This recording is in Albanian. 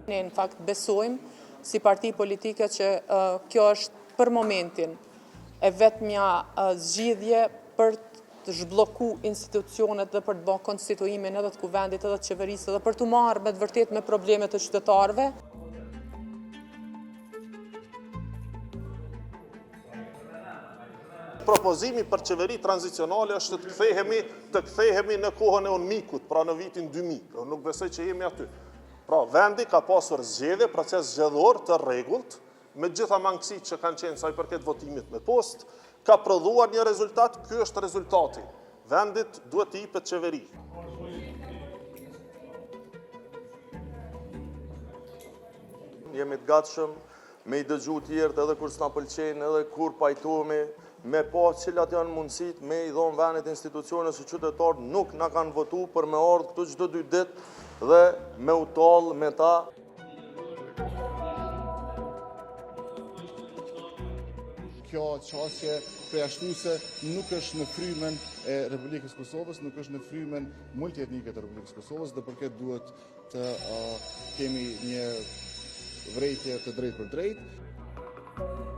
Ne në fakt besojmë si parti politike që kjo është për momentin e vetmja zgjidhje për të zhblloku institucionet dhe për të bërë konstituimin edhe të kuvendit edhe të qeverisë dhe për të marrë me të vërtet me problemet të qytetarëve. Propozimi për qeveri tranzicionale është të kthehemi në kohën e UNMIK-ut, pra në vitin 2000. Unë nuk besoj që jemi aty. Pra, vendi ka pasur zgjedhje, proces zgjedhor të rregullt, me gjitha mangësitë që kanë qenë sa i përket votimit me post, ka prodhuar një rezultat, ky është rezultati. Vendit duhet të jepet qeveri. Jemi të gatshëm me i dëgju tjerët edhe kur s'na pëlqejnë, edhe kur pajtohemi, me pa cilat janë mundësit me i dhonë venit institucionet së qytetarë nuk na kanë votu për me ardhë këtu çdo 2 ditë dhe me u tallë me ta. Kjo çështje përjashtuese nuk është në frymën e Republikës Kosovës, nuk është në frymën multietnike të Republikës Kosovës, dhe përket duhet të kemi një vërejtje të drejtë për drejtë.